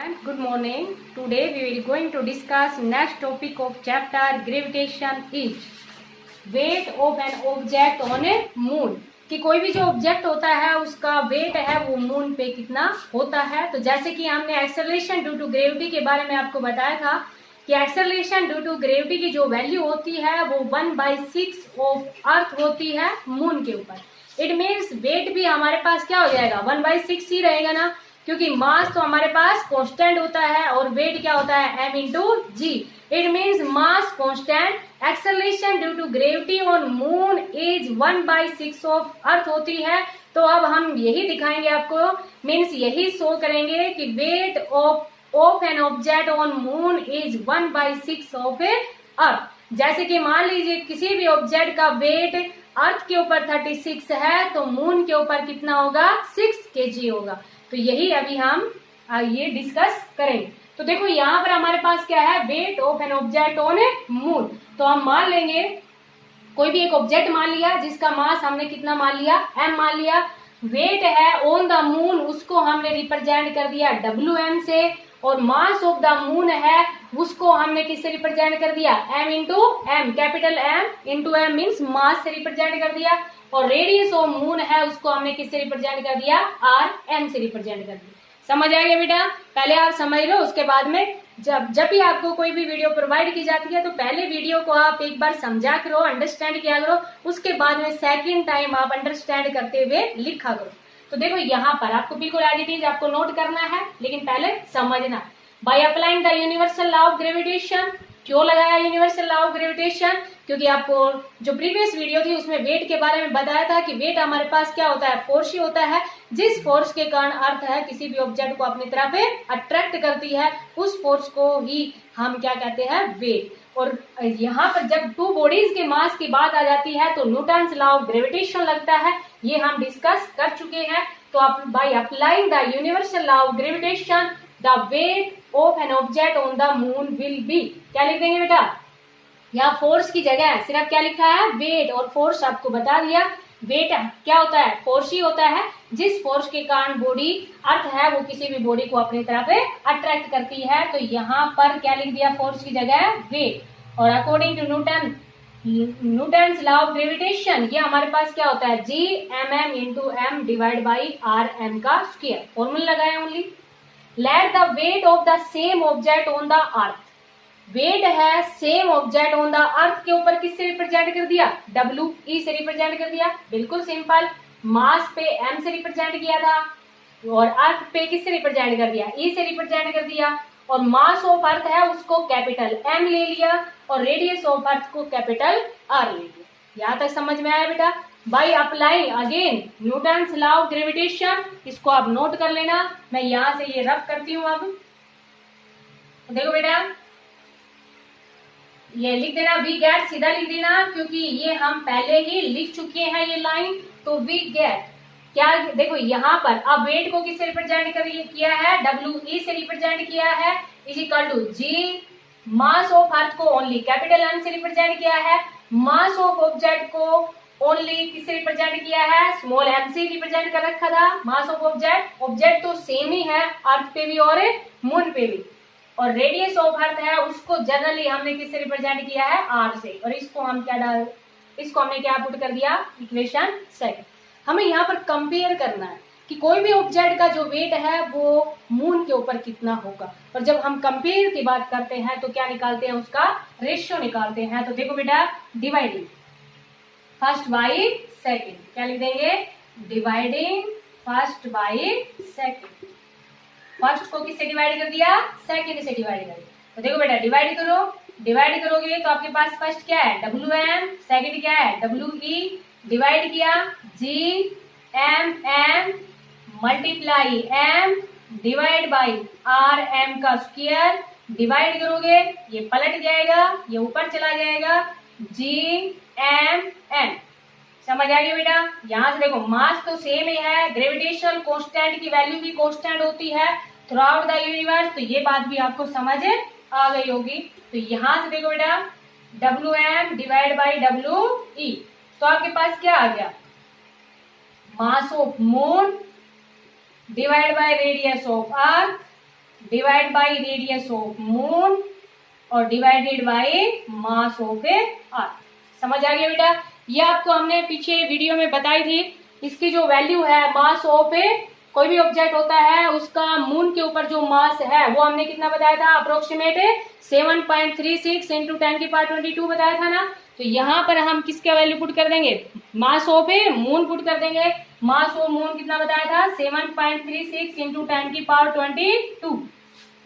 And good morning. Today we will going to discuss next topic of chapter gravitation is weight of an object on a moon. कि कोई भी जो object होता है उसका wait है वो मून पे कितना होता है। तो जैसे कि हमने एक्सेलरेशन ड्यू टू ग्रेविटी के बारे में आपको बताया था कि एक्सेलरेशन ड्यू टू ग्रेविटी की जो वैल्यू होती है वो 1/6 ऑफ अर्थ होती है मून के ऊपर। इट मीन्स वेट भी हमारे पास क्या हो जाएगा 1/6 ही रहेगा ना, क्योंकि मास तो हमारे पास कांस्टेंट होता है और वेट क्या होता है m into g. It means mass constant, acceleration due to gravity on moon is 1/6 of earth होती है। तो अब हम यही दिखाएंगे आपको, मीन्स यही शो करेंगे कि weight of an object on moon is 1/6 of a earth. जैसे कि मान लीजिए किसी भी ऑब्जेक्ट का वेट अर्थ के ऊपर 36 है तो मून के ऊपर कितना होगा 6 kg होगा। तो यही अभी हम ये डिस्कस करेंगे। तो देखो यहाँ पर हमारे पास क्या है, wait of an object on a moon. तो हम मान लेंगे कोई भी एक ऑब्जेक्ट मान लिया जिसका मास हमने कितना मान लिया m मान लिया, वेट है ऑन द मून उसको हमने रिप्रेजेंट कर दिया WM से, और मास ऑफ द मून है उसको हमने किससे रिप्रेजेंट कर दिया m into m, capital M into M means mass से रिप्रेजेंट कर दिया, और रेडियस ऑफ मून है उसको हमने किससे रिप्रेजेंट कर दिया RM से रिप्रेजेंट कर दिया। समझ आ गया बेटा? पहले आप समझ लो, उसके बाद में जब भी आपको कोई भी वीडियो प्रोवाइड की जाती है तो पहले वीडियो को आप एक बार समझा करो, अंडरस्टैंड किया करो, उसके बाद में सेकंड टाइम आप अंडरस्टैंड करते हुए लिखा करो। तो देखो यहाँ पर आपको बिल्कुल एज इट इज आपको नोट करना है, लेकिन पहले समझना। By applying the universal law of gravitation. क्यों लगाया यूनिवर्सल लॉ ऑफ ग्रेविटेशन? क्योंकि आपको जो प्रीवियस वीडियो थी उसमें वेट के बारे में बताया था कि वेट हमारे पास क्या होता है, फोर्स ही होता है, जिस फोर्स के कारण अर्थ है किसी भी ऑब्जेक्ट को अपनी तरफ अट्रैक्ट करती है, उस फोर्स को ही हम क्या कहते हैं, वेट। और यहाँ पर जब टू बॉडीज के मास की बात आ जाती है तो न्यूटन्स लॉ ऑफ ग्रेविटेशन लगता है, ये हम डिस्कस कर चुके हैं। तो आप by applying the universal law of gravitation the weight of an object on the moon will be, क्या लिख देंगे बेटा, यहाँ फोर्स की जगह सिर्फ क्या लिखा है वेट, और फोर्स आपको बता दिया वेट क्या होता है, फोर्स ही होता है, जिस फोर्स के कारण बॉडी अर्थ है वो किसी भी बॉडी को अपनी तरफ अट्रैक्ट करती है। तो यहाँ पर क्या लिख दिया फोर्स की जगह वेट। और according to Newton's law of gravitation ये हमारे पास क्या होता है Gmm into M divide by RM का स्क्वायर। फॉर्मूला लगाए only. Let the weight of the same object on the earth, weight है same object on the earth के ऊपर किससे रिप्रेजेंट कर दिया WE से रिप्रेजेंट कर दिया, बिल्कुल सिंपल। मास पे M से रिप्रेजेंट किया था और अर्थ पे किससे रिप्रेजेंट कर दिया E से रिप्रेजेंट कर दिया, और मास ऑफ अर्थ है उसको कैपिटल M ले लिया और रेडियस ऑफ अर्थ को कैपिटल R ले लिया। यहाँ तक समझ में आया बेटा? By applying again Newton's law of gravitation, इसको आप नोट कर लेना, मैं यहाँ से ये रफ करती हूँ। अब देखो बेटा ये लिख देना वी गेट, सीधा लिख देना क्योंकि ये हम पहले ही लिख चुके हैं ये लाइन। तो वी गेट क्या, देखो यहाँ पर अब वेट को किससे रिप्रेजेंट किया है WE से रिप्रेजेंट किया है, is equal to g. Mass of earth को ओनली कैपिटल M से रिप्रेजेंट किया है, मास ऑफ ऑब्जेक्ट को ओनली किससे रिप्रेजेंट किया है, स्मॉल m से रिप्रेजेंट कर रखा था। मास ऑफ ऑब्जेक्ट तो सेम ही है अर्थ पे भी और मून पे भी, और रेडियस ऑफ अर्थ है उसको जनरली हमने किससे रिप्रेजेंट किया है R से, और इसको हमने क्या पुट कर दिया इक्वेशन सेकंड। हमें यहाँ पर कंपेयर करना है कि कोई भी ऑब्जेक्ट का जो वेट है वो मून के ऊपर कितना होगा, और जब हम कंपेयर की बात करते हैं तो क्या निकालते हैं, उसका रेशियो निकालते हैं। तो देखो बेटा डिवाइडिंग फर्स्ट बाई सेकेंड, क्या लिख देंगे dividing first by second. First को किससे डिवाइड कर दिया, सेकेंड से डिवाइड कर दिया। तो देखो बेटा डिवाइड करो, डिवाइड करोगे तो आपके पास फर्स्ट क्या है WM, सेकेंड क्या है WE, डिवाइड किया GMM multiply M divide by RM का स्क्वायर, डिवाइड करोगे ये पलट जाएगा, ये ऊपर चला जाएगा GMM। समझ आ गया बेटा? यहाँ से देखो मास तो सेम ही है, ग्रेविटेशनल कांस्टेंट की वैल्यू भी कांस्टेंट होती है थ्रू आउट द यूनिवर्स, तो ये बात भी आपको समझ आ गई होगी। तो यहाँ से देखो बेटा WM डिवाइड बाई WE, तो आपके पास क्या आ गया mass of moon divide by radius of earth divide by radius of moon और divided by mass of a earth. समझ आ गया बेटा? ये आपको हमने पीछे वीडियो में बताई थी। इसकी जो वैल्यू है मास ऑफ ए, कोई भी ऑब्जेक्ट होता है उसका मून के ऊपर जो मास है वो हमने कितना बताया था, अप्रोक्सीमेट 7.36 इंटू 10⁻22 बताया था ना। तो यहाँ पर हम किसका वैल्यू पुट कर देंगे, mass of A moon put कर देंगे। मास ऑफ मून कितना बताया था, 7.36 इंटू 10⁻22।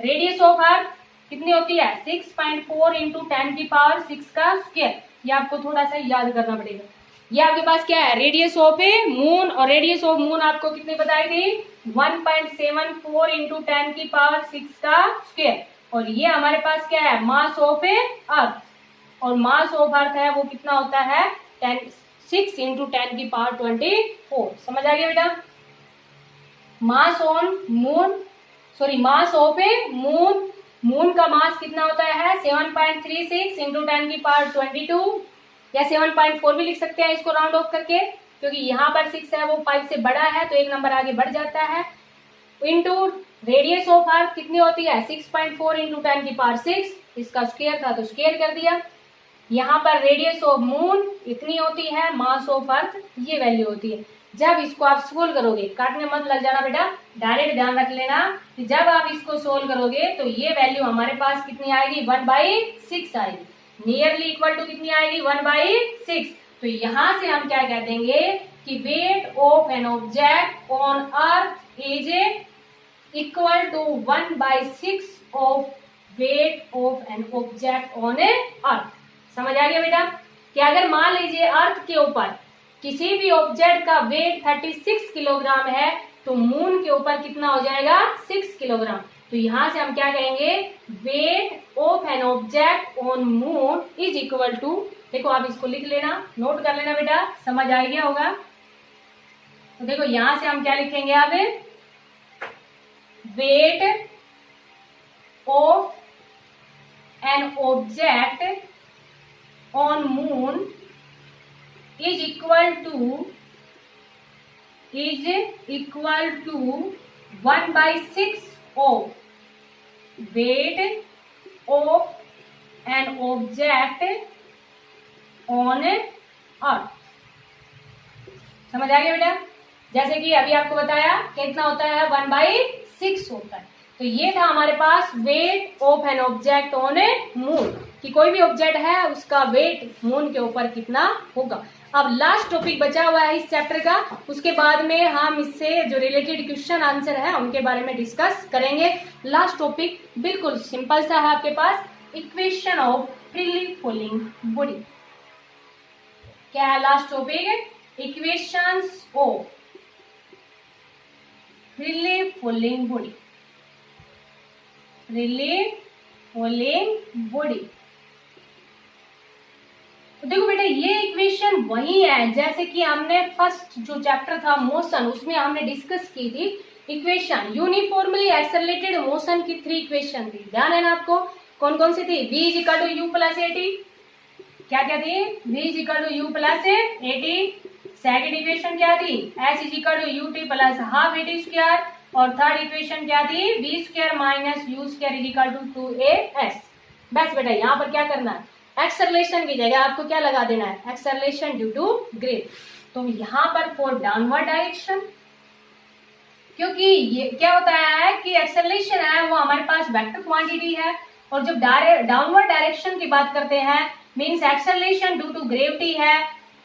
रेडियस ऑफ अर्थ कितनी होती है, 6.4 इंटू 10⁻6 का स्क्वायर। ये आपको थोड़ा सा याद करना पड़ेगा। ये आपके पास क्या है, रेडियस ऑफ ए मून, और रेडियस ऑफ मून आपको कितनी बताई थी, 1.74 इंटू 10⁻6 का स्क्वायर। और ये हमारे पास क्या है, मास ऑफ ए अर्थ, और मास ऑफ अर्थ है वो कितना होता है, 6 इंटू 10⁻24। समझ आ गया बेटा? मास on moon, sorry mass of A moon, moon का मास कितना होता है 7.36 इंटू 10⁻22, या 7.4 भी लिख सकते हैं इसको राउंड ऑफ करके, क्योंकि यहाँ पर 6 है वो 5 से बड़ा है तो एक नंबर आगे बढ़ जाता है। इंटू रेडियस ऑफ अर्थ कितनी होती है, 6.4 इंटू 10⁻6, इसका स्क्वायर था तो स्क्वायर कर दिया। यहाँ पर रेडियस ऑफ मून इतनी होती है, मास ऑफ अर्थ ये वैल्यू होती है। जब इसको आप सोल्व करोगे, काटने मत लग जाना बेटा, डायरेक्ट ध्यान रख लेना कि जब आप इसको सोल्व करोगे तो ये वैल्यू हमारे पास कितनी आएगी, 1/6 आएगी, नियरली इक्वल टू कितनी आएगी, 1/6। तो यहां से हम क्या कह देंगे कि weight of an object on earth is equal to 1/6 of weight of an object on a earth. समझ आ गया बेटा? कि अगर मान लीजिए अर्थ के ऊपर किसी भी ऑब्जेक्ट का वेट 36 किलोग्राम है तो मून के ऊपर कितना हो जाएगा, 6 किलोग्राम। तो यहां से हम क्या कहेंगे, weight of an object on moon is equal to, देखो आप इसको लिख लेना, नोट कर लेना बेटा, समझ आ गया होगा। तो देखो यहां से हम क्या लिखेंगे, अब wait of an object on moon is equal to 1/6 of weight of an object on earth। समझ आ गया बेटा? जैसे कि अभी आपको बताया कितना होता है, 1/6 होता है। तो ये था हमारे पास weight of an object on a moon, कि कोई भी ऑब्जेक्ट है उसका वेट मून के ऊपर कितना होगा। अब लास्ट टॉपिक बचा हुआ है इस चैप्टर का, उसके बाद में हम इससे जो रिलेटेड क्वेश्चन आंसर है उनके बारे में डिस्कस करेंगे। लास्ट टॉपिक बिल्कुल सिंपल सा है आपके पास, equation of freely falling body. क्या है last topic, equations of freely falling body, freely falling body. तो देखो बेटा ये इक्वेशन वही है जैसे कि हमने फर्स्ट जो चैप्टर था मोशन, उसमें हमने डिस्कस की थी इक्वेशन, यूनिफॉर्मली एक्सेलरेटेड मोशन की 3 इक्वेशन थी। ध्यान है ना आपको, कौन कौन सी थी, v = u + at, क्या क्या थी, v = u + at। Second equation क्या थी, h = ut + हाफ at², और थर्ड इक्वेशन क्या थी, v² - u² = 2as। बस बेटा यहाँ पर क्या करना है, एक्सेलरेशन की जगह आपको क्या लगा देना है, एक्सेलरेशन ड्यू टू ग्रेविटी। तो यहाँ पर फॉर डाउनवर्ड डायरेक्शन, क्योंकि ये क्या होता है कि एक्सेलरेशन है वो हमारे पास वेक्टर क्वांटिटी है, और जब डाउनवर्ड डायरेक्शन की बात करते हैं means acceleration due to gravity है।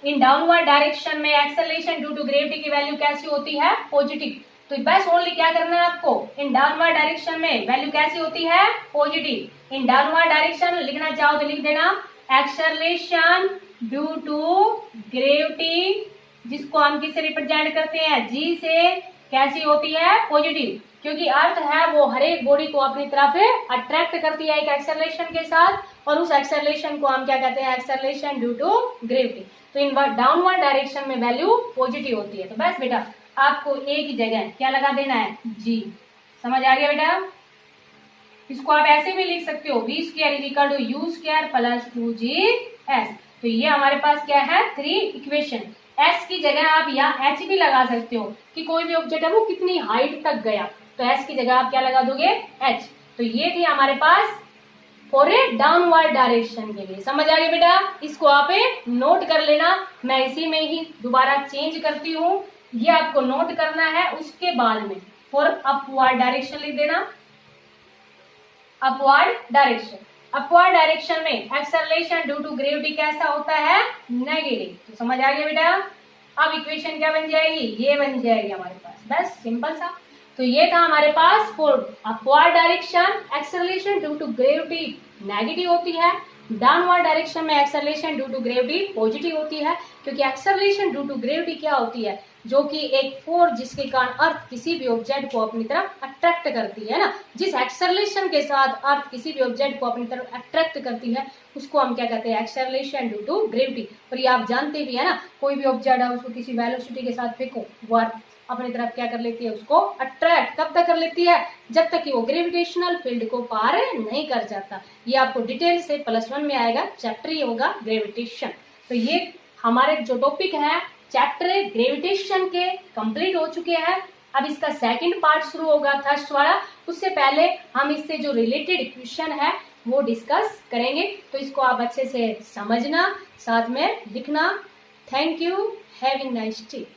इन डाउनवर्ड डायरेक्शन में एक्सेलरेशन ड्यू टू ग्रेविटी की वैल्यू कैसी होती है, पॉजिटिव। तो बस ओनली क्या करना है आपको, इन डाउनवर्ड डायरेक्शन में वैल्यू कैसी होती है, पॉजिटिव। इन डाउनवर्ड डायरेक्शन लिखना चाहो तो लिख देना एक्सेलरेशन ड्यू टू ग्रेविटी, जिसको हम किससे रिप्रेजेंट करते हैं, जी से, कैसी होती है, पॉजिटिव। क्योंकि अर्थ है वो हर एक बॉडी को अपनी तरफ अट्रैक्ट करती है एक एक्सेलरेशन के साथ, और उस एक्सेलरेशन को हम क्या कहते हैं, एक्सेलरेशन ड्यू टू ग्रेविटी। तो इन डाउनवर्ड डायरेक्शन में वैल्यू पॉजिटिव होती है। तो बस बेटा आपको एक ही जगह क्या लगा देना है, जी। समझ आ गया बेटा? इसको आप ऐसे भी लिख सकते हो, v² = u² + 2gs। तो ये हमारे पास क्या है, 3 इक्वेशन। s की जगह आप यहाँ h भी लगा सकते हो कि कोई भी ऑब्जेक्ट है वो कितनी हाइट तक गया, तो s की जगह आप क्या लगा दोगे, h। तो ये थी हमारे पास फॉर ए डाउनवर्ड डायरेक्शन के लिए। समझ आ गया बेटा? इसको आप नोट कर लेना। मैं इसी में ही दोबारा चेंज करती हूँ, ये आपको नोट करना है। उसके बाद में फॉर अपवर्ड डायरेक्शन लिख देना। अपवर्ड डायरेक्शन में एक्सेलरेशन ड्यू टू ग्रेविटी कैसा होता है? नेगेटिव। तो समझ आ गया बेटा? अब इक्वेशन क्या बन जाएगी? ये बन जाएगी हमारे पास, बस सिंपल सा। तो ये था हमारे पास for upward direction acceleration due to gravity negative होती है, डाउनवर्ड डायरेक्शन में acceleration due to gravity positive होती है। क्योंकि एक्सेलरेशन ड्यू टू ग्रेविटी क्या होती है? जो कि एक फोर्स जिसके कारण अर्थ किसी भी ऑब्जेक्ट को अपनी तरफ अट्रैक्ट करती है ना। जिस एक्सेलरेशन के साथ अर्थ किसी भी ऑब्जेक्ट को अपनी तरफ अट्रैक्ट करती है उसको हम क्या कहते हैं? Acceleration due to gravity. और ये आप जानते भी है ना, कोई भी ऑब्जेक्ट है उसको किसी वेलोसिटी के साथ फेंको, वो अर्थ अपनी तरफ क्या कर लेती है? उसको अट्रैक्ट कब तक कर लेती है? जब तक कि वो ग्रेविटेशनल फील्ड को पार नहीं कर जाता। ये आपको डिटेल से +1 में आएगा, चैप्टर ही होगा ग्रेविटेशन। तो ये हमारे जो टॉपिक है चैप्टर ग्रेविटेशन के कंप्लीट हो चुके हैं। अब इसका सेकंड पार्ट शुरू होगा थर्स्ट वाला। उससे पहले हम इससे जो रिलेटेड क्वेश्चन है वो डिस्कस करेंगे। तो इसको आप अच्छे से समझना, साथ में लिखना। Thank you, have a nice day.